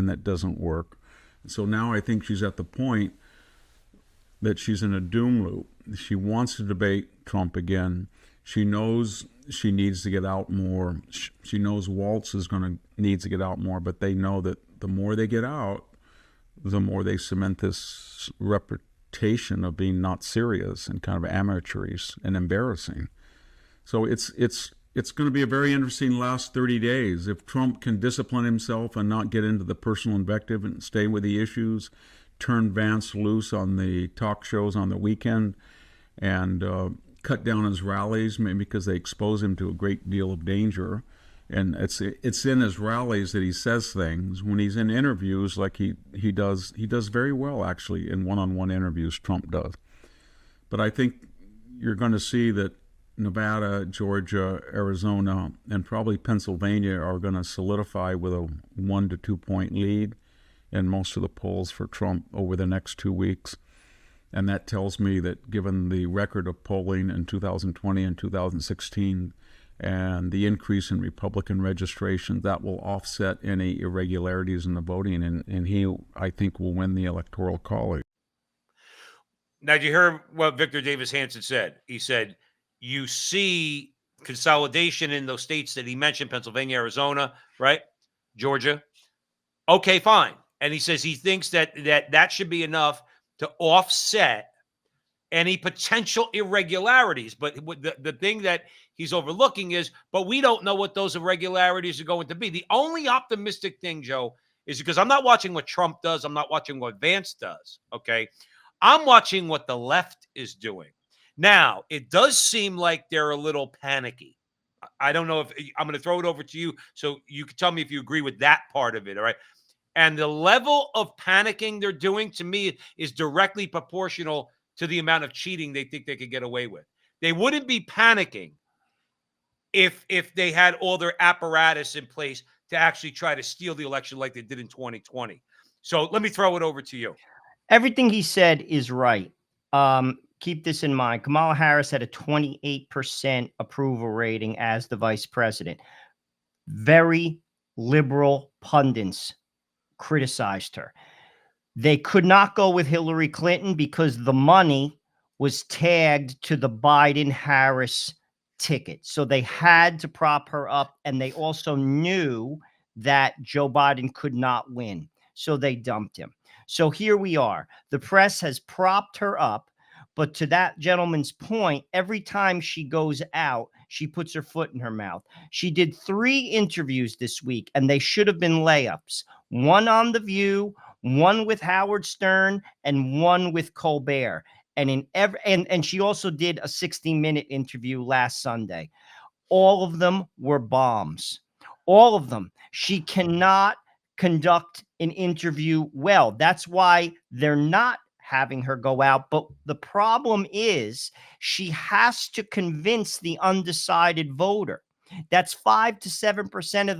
that doesn't work. So now I think she's at the point that she's in a doom loop. She wants to debate Trump again. She knows she needs to get out more. She knows Waltz is going to needs to get out more, but they know that the more they get out, the more they cement this reputation of being not serious and kind of amateurish and embarrassing. So it's going to be a very interesting last 30 days. If Trump can discipline himself and not get into the personal invective and stay with the issues, turn Vance loose on the talk shows on the weekend, and cut down his rallies, maybe because they expose him to a great deal of danger. And it's in his rallies that he says things. When he's in interviews, like he does very well, actually, in one-on-one interviews, Trump does. But I think you're going to see that Nevada, Georgia, Arizona, and probably Pennsylvania are going to solidify with a 1 to 2 point lead in most of the polls for Trump over the next 2 weeks. And that tells me that given the record of polling in 2020 and 2016 and the increase in Republican registration, that will offset any irregularities in the voting, and he, I think, will win the Electoral College. Now, did you hear what Victor Davis Hanson said? He said, you see consolidation in those states that he mentioned, Pennsylvania, Arizona, right? Georgia. Okay, fine. And he says he thinks that should be enough to offset any potential irregularities. But the thing that he's overlooking is, but we don't know what those irregularities are going to be. The only optimistic thing, Joe, is because I'm not watching what Trump does. I'm not watching what Vance does, okay? I'm watching what the left is doing. Now, it does seem like they're a little panicky. I don't know if I'm going to throw it over to you so you can tell me if you agree with that part of it, all right? And the level of panicking they're doing, to me, is directly proportional to the amount of cheating they think they could get away with. They wouldn't be panicking if they had all their apparatus in place to actually try to steal the election like they did in 2020. So let me throw it over to you. Everything he said is right. Keep this in mind. Kamala Harris had a 28% approval rating as the vice president. Very liberal pundits criticized her. They could not go with Hillary Clinton because the money was tagged to the Biden-Harris ticket. So they had to prop her up, and they also knew that Joe Biden could not win. So they dumped him. So here we are. The press has propped her up, but to that gentleman's point, every time she goes out, she puts her foot in her mouth. She did 3 interviews this week, and they should have been layups. One on The View, one with Howard Stern, and one with Colbert. And and she also did a 60-minute interview last Sunday. All of them were bombs. All of them. She cannot conduct an interview well. That's why they're not having her go out. But the problem is she has to convince the undecided voter. That's 5 to 7%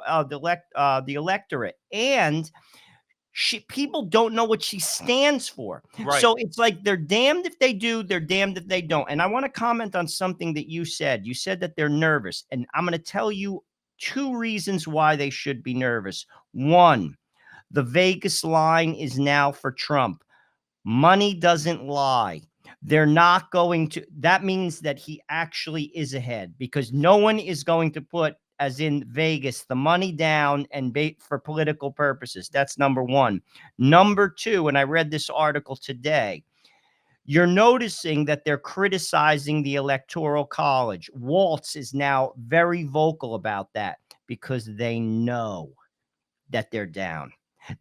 of the electorate. And people don't know what she stands for. Right. So it's like they're damned if they do, they're damned if they don't. And I want to comment on something that you said. You said that they're nervous. And I'm going to tell you 2 reasons why they should be nervous. One, the Vegas line is now for Trump. Money doesn't lie. They're not going to. That means that he actually is ahead, because no one is going to put, as in Vegas, the money down and bait for political purposes. That's number one. Number two, and I read this article today, you're noticing that they're criticizing the Electoral College. Waltz is now very vocal about that because they know that they're down.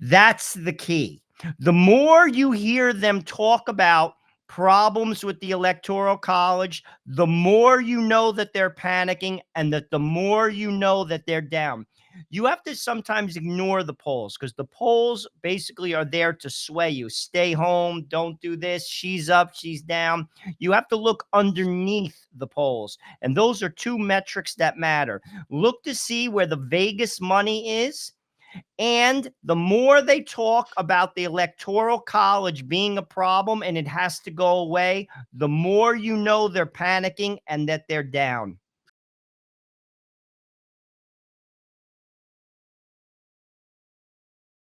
That's the key. The more you hear them talk about problems with the Electoral College, the more you know that they're panicking, and that the more you know that they're down. You have to sometimes ignore the polls, because the polls basically are there to sway you. Stay home, don't do this, she's up, she's down. You have to look underneath the polls, and those are 2 metrics that matter. Look to see where the Vegas money is. And the more they talk about the Electoral College being a problem and it has to go away, the more you know they're panicking and that they're down.